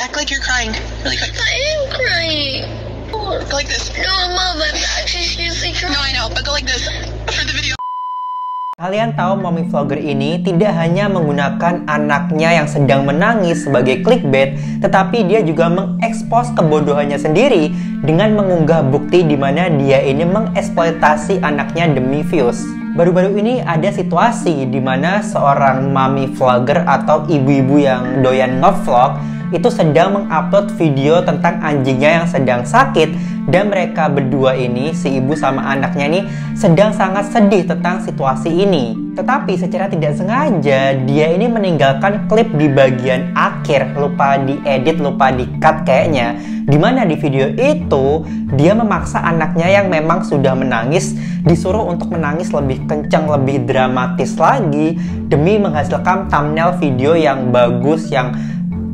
Act like you're crying. Really quick. I am crying. Go like this. No, Mom, I'm actually seriously crying. No, I know, but go like this for the video. Kalian tahu mommy vlogger ini tidak hanya menggunakan anaknya yang sedang menangis sebagai clickbait, tetapi dia juga mengekspos kebodohannya sendiri dengan mengunggah bukti di mana dia ini mengeksploitasi anaknya demi views. Baru-baru ini ada situasi di mana seorang mommy vlogger atau ibu-ibu yang doyan ngevlog itu sedang mengupload video tentang anjingnya yang sedang sakit, dan mereka berdua ini, si ibu sama anaknya ini sedang sangat sedih tentang situasi ini. Tetapi secara tidak sengaja dia ini meninggalkan klip di bagian akhir, lupa diedit, lupa di-cut kayaknya, dimana di video itu dia memaksa anaknya yang memang sudah menangis disuruh untuk menangis lebih kencang, lebih dramatis lagi demi menghasilkan thumbnail video yang bagus, yang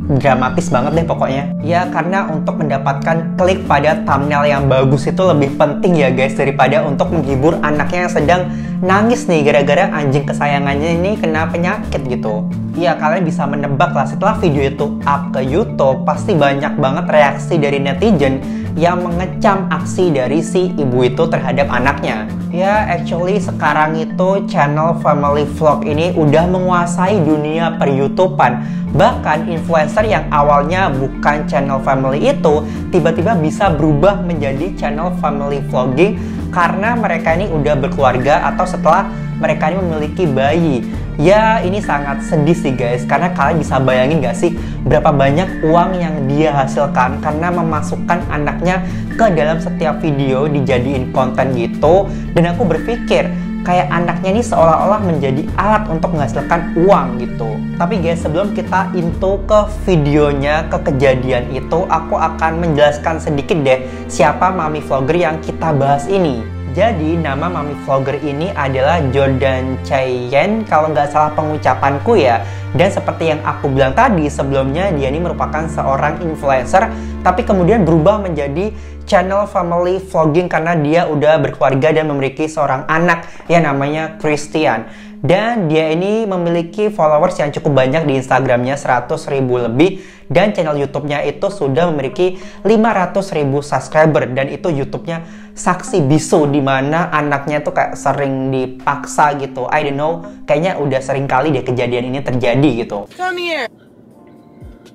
dramatis banget deh pokoknya. Ya karena untuk mendapatkan klik pada thumbnail yang bagus itu lebih penting ya guys, daripada untuk menghibur anaknya yang sedang nangis nih gara-gara anjing kesayangannya ini kena penyakit gitu. Ya kalian bisa menebak lah, setelah video itu up ke YouTube pasti banyak banget reaksi dari netizen yang mengecam aksi dari si ibu itu terhadap anaknya. Ya actually sekarang itu channel family vlog ini udah menguasai dunia per YouTubean. Bahkan influencer yang awalnya bukan channel family itu tiba-tiba bisa berubah menjadi channel family vlogging karena mereka ini udah berkeluarga atau setelah mereka ini memiliki bayi. Ya ini sangat sedih sih guys, karena kalian bisa bayangin gak sih berapa banyak uang yang dia hasilkan karena memasukkan anaknya ke dalam setiap video dijadiin konten gitu. Dan aku berpikir kayak anaknya ini seolah-olah menjadi alat untuk menghasilkan uang gitu. Tapi guys, sebelum kita into ke videonya, ke kejadian itu, aku akan menjelaskan sedikit deh siapa mommy vlogger yang kita bahas ini. Jadi nama mommy vlogger ini adalah Jordan Cheyenne kalau nggak salah pengucapanku ya. Dan seperti yang aku bilang tadi sebelumnya, dia ini merupakan seorang influencer tapi kemudian berubah menjadi channel family vlogging karena dia udah berkeluarga dan memiliki seorang anak yang namanya Christian. Dan dia ini memiliki followers yang cukup banyak di Instagramnya, 100.000 lebih, dan channel YouTube-nya itu sudah memiliki 500.000 subscriber, dan itu YouTube-nya saksi bisu dimana anaknya tuh kayak sering dipaksa gitu. I don't know, kayaknya udah sering kali deh kejadian ini terjadi gitu. Come here.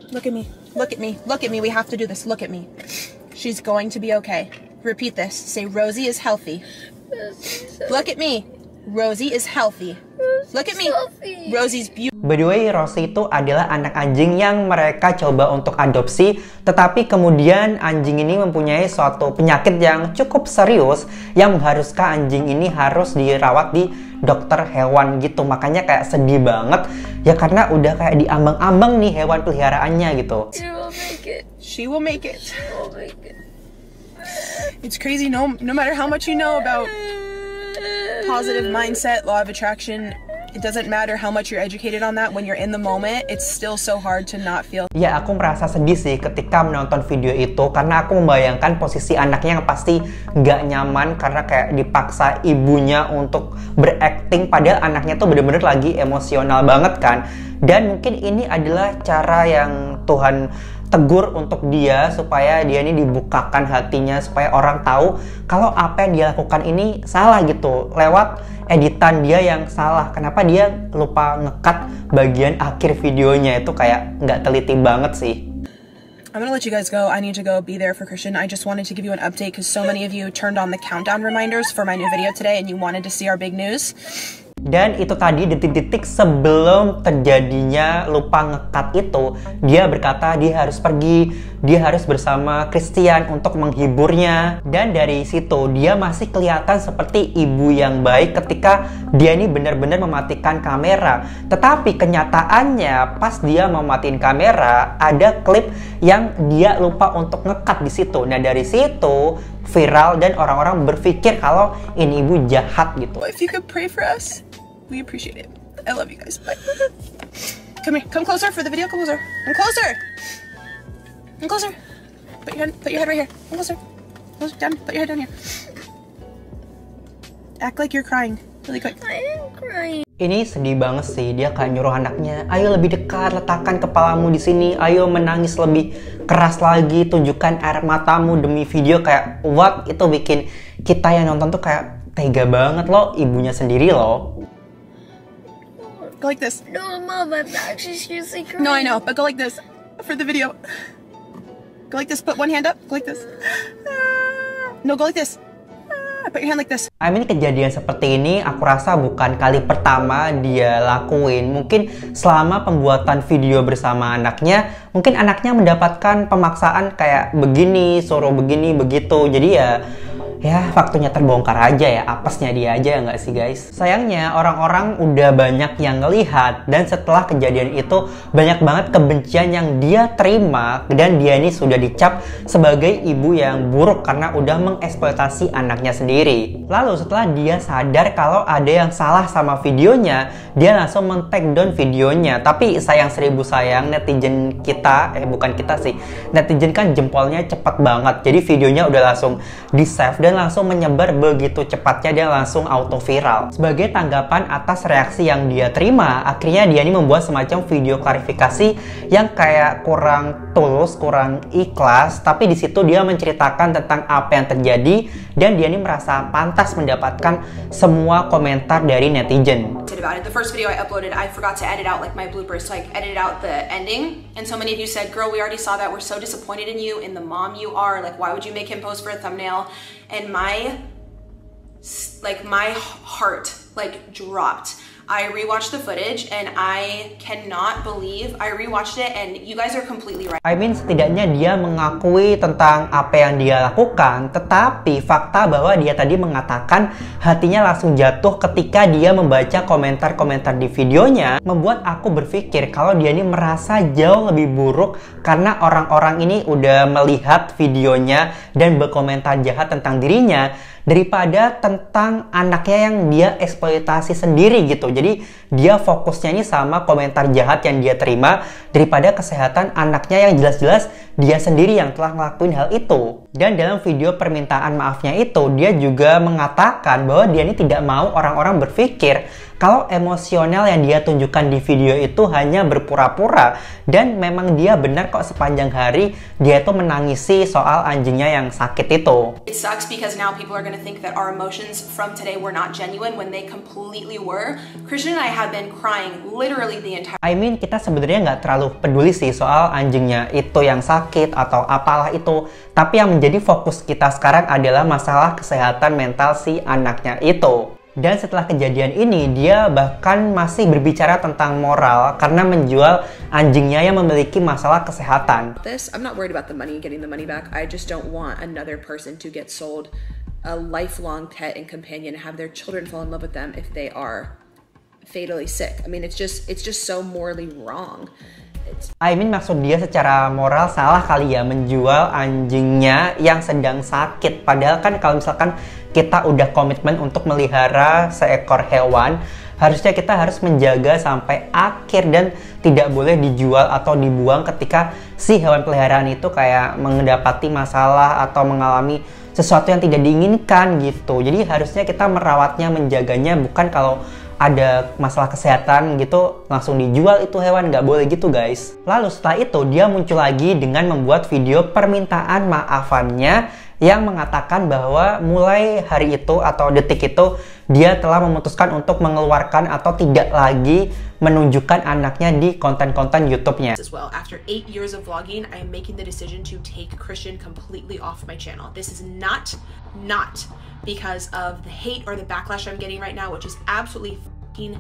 Look at me. Look at me. Look at me. We have to do this. Look at me. She's going to be okay. Repeat this. Say Rosie is healthy. Look at me. Rosie is healthy. Look at me. Rosie's beautiful. By the way, Rosie itu adalah anak anjing yang mereka coba untuk adopsi, tetapi kemudian anjing ini mempunyai suatu penyakit yang cukup serius yang mengharuskan anjing ini harus dirawat di dokter hewan gitu. Makanya kayak sedih banget ya karena udah kayak diambang-ambang nih hewan peliharaannya gitu. She will make it. She will make it. She will make it. It's crazy. No matter how much you know about positive mindset, law of attraction, it doesn't matter how much you're educated on that. When you're in the moment, it's still so hard to not feel. Ya, aku merasa sedih sih ketika menonton video itu karena aku membayangkan posisi anaknya yang pasti nggak nyaman karena kayak dipaksa ibunya untuk berakting padahal anaknya tuh bener-bener lagi emosional banget kan. Dan mungkin ini adalah cara yang Tuhan tegur untuk dia supaya dia ini dibukakan hatinya, supaya orang tahu kalau apa yang dia lakukan ini salah gitu, lewat editan dia yang salah. Kenapa dia lupa nge-cut bagian akhir videonya, itu kayak nggak teliti banget sih. I'm gonna let you guys go. I need to go be there for Christian. I just wanted to give you an update because so many of you turned on the countdown reminders for my new video today and you wanted to see our big news. Dan itu tadi detik-detik sebelum terjadinya lupa nge-cut itu, dia berkata dia harus pergi, dia harus bersama Christian untuk menghiburnya. Dan dari situ dia masih kelihatan seperti ibu yang baik ketika dia ini benar-benar mematikan kamera. Tetapi kenyataannya pas dia mematiin kamera ada klip yang dia lupa untuk nge-cut di situ. Nah dari situ viral dan orang-orang berpikir kalau ini ibu jahat gitu. If you could pray for us, we appreciate it. I love you guys. Bye. Come here. Come closer for the video. Come closer. Come closer. Come closer. Put your head right here. Come closer. Closer. Down. Put your head down here. Act like you're crying. Really quick. I am crying. Ini sedih banget sih, dia kayak nyuruh anaknya, ayo lebih dekat, letakkan kepalamu di sini, ayo menangis lebih keras lagi, tunjukkan air matamu demi video. Kayak what, itu bikin kita yang nonton tuh kayak tega banget loh, ibunya sendiri loh. Go like this. No, Mom, I'm actually seriously crying. No, I know, but go like this for the video. Go like this, put one hand up, go like this. No, go like this. Put your hand like this. I mean, kejadian seperti ini aku rasa bukan kali pertama dia lakuin. Mungkin selama pembuatan video bersama anaknya, mungkin anaknya mendapatkan pemaksaan kayak begini, suruh begini, begitu. Jadi ya waktunya terbongkar aja ya, apesnya dia aja ya nggak sih guys. Sayangnya orang-orang udah banyak yang ngelihat, dan setelah kejadian itu banyak banget kebencian yang dia terima, dan dia ini sudah dicap sebagai ibu yang buruk karena udah mengeksploitasi anaknya sendiri. Lalu setelah dia sadar kalau ada yang salah sama videonya, dia langsung men-take down videonya. Tapi sayang seribu sayang, netizen kita, bukan kita sih, netizen kan jempolnya cepet banget. Jadi videonya udah langsung di-save dan langsung menyebar begitu cepatnya, dia langsung auto viral. Sebagai tanggapan atas reaksi yang dia terima, akhirnya dia ini membuat semacam video klarifikasi yang kayak kurang tulus, kurang ikhlas, tapi di situ dia menceritakan tentang apa yang terjadi, dan dia ini merasa pantas mendapatkan semua komentar dari netizen. About it. The first video I uploaded, I forgot to edit out like my bloopers, so I edited out the ending, and so many of you said, girl, we already saw that, we're so disappointed in you, in the mom you are, like why would you make him pose for a thumbnail? And my heart like dropped. I rewatched the footage and I cannot believe I rewatched it, and you guys are completely right. I mean, setidaknya dia mengakui tentang apa yang dia lakukan, tetapi fakta bahwa dia tadi mengatakan hatinya langsung jatuh ketika dia membaca komentar-komentar di videonya, membuat aku berpikir kalau dia ini merasa jauh lebih buruk karena orang-orang ini udah melihat videonya dan berkomentar jahat tentang dirinya, daripada tentang anaknya yang dia eksploitasi sendiri gitu. Jadi dia fokusnya ini sama komentar jahat yang dia terima daripada kesehatan anaknya yang jelas-jelas dia sendiri yang telah ngelakuin hal itu. Dan dalam video permintaan maafnya itu, dia juga mengatakan bahwa dia ini tidak mau orang-orang berpikir kalau emosional yang dia tunjukkan di video itu hanya berpura-pura, dan memang dia benar kok sepanjang hari dia itu menangisi soal anjingnya yang sakit itu. It sucks because now people are gonna think that our emotions from today were not genuine when they completely were. Christian and I have been crying literally the entire. I mean, kita sebenarnya nggak terlalu peduli sih soal anjingnya itu yang sakit atau apalah itu, tapi yang menjadi fokus kita sekarang adalah masalah kesehatan mental si anaknya itu. Dan setelah kejadian ini, dia bahkan masih berbicara tentang moral karena menjual anjingnya yang memiliki masalah kesehatan. I'm not worried about the money, getting the money back. I just don't want another person to get sold a lifelong pet and companion, have their children fall in love with them if they are fatally sick. I mean, it's just so morally wrong. I mean, maksud dia secara moral salah kali ya menjual anjingnya yang sedang sakit. Padahal kan kalau misalkan kita udah komitmen untuk melihara seekor hewan, harusnya kita harus menjaga sampai akhir dan tidak boleh dijual atau dibuang ketika si hewan peliharaan itu kayak mendapati masalah atau mengalami sesuatu yang tidak diinginkan gitu. Jadi harusnya kita merawatnya, menjaganya, bukan kalau ada masalah kesehatan gitu langsung dijual itu hewan, nggak boleh gitu guys. Lalu setelah itu dia muncul lagi dengan membuat video permintaan maafannya yang mengatakan bahwa mulai hari itu atau detik itu dia telah memutuskan untuk mengeluarkan atau tidak lagi menunjukkan anaknya di konten-konten YouTube-nya. As well, after 8 years of vlogging, I am making the decision to take Christian completely off my channel. This is not because of the hate or the backlash I'm getting right now, which is absolutely fucking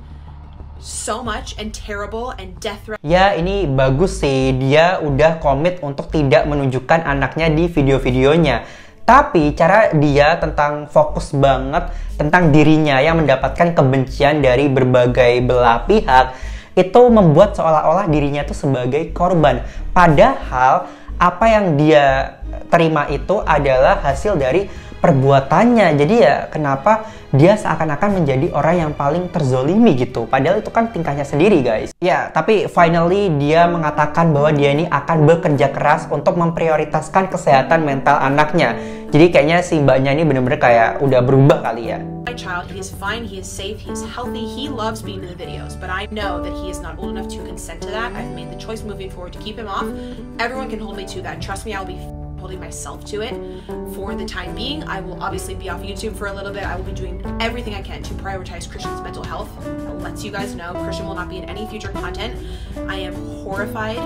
so much and terrible and death threat. Ya, ini bagus sih, dia udah komit untuk tidak menunjukkan anaknya di video-videonya. Tapi cara dia tentang fokus banget tentang dirinya yang mendapatkan kebencian dari berbagai belah pihak, itu membuat seolah-olah dirinya itu sebagai korban. Padahal apa yang dia terima itu adalah hasil dari perbuatannya. Jadi ya kenapa dia seakan-akan menjadi orang yang paling terzolimi gitu. Padahal itu kan tingkahnya sendiri guys. Ya, tapi finally dia mengatakan bahwa dia ini akan bekerja keras untuk memprioritaskan kesehatan mental anaknya. Jadi kayaknya si mbaknya ini bener-bener kayak udah berubah kali ya. My child, he is fine, he is safe, he is healthy, he loves being in the videos, but I know that he is not old enough to consent to that. I've made the choice moving forward to keep him off. Everyone can hold me to that. Trust me, I'll be holding myself to it for the time being. I will obviously be off YouTube for a little bit. I will be doing everything I can to prioritize Christian's mental health. I'll let you guys know Christian will not be in any future content. I am horrified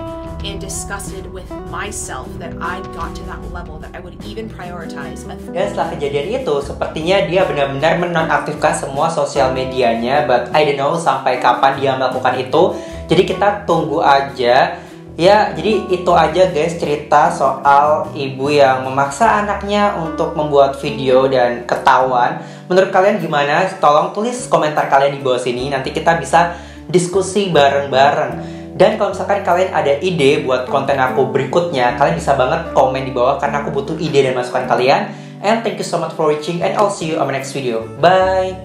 and disgusted with myself that I got to that level that I would even prioritize. Dan setelah kejadian itu, sepertinya dia benar-benar menonaktifkan semua sosial medianya. But I don't know sampai kapan dia melakukan itu. Jadi kita tunggu aja. Ya, jadi itu aja guys cerita soal ibu yang memaksa anaknya untuk membuat video dan ketahuan. Menurut kalian gimana? Tolong tulis komentar kalian di bawah sini. Nanti kita bisa diskusi bareng-bareng. Dan kalau misalkan kalian ada ide buat konten aku berikutnya, kalian bisa banget komen di bawah karena aku butuh ide dan masukan kalian. And thank you so much for watching and I'll see you on my next video. Bye!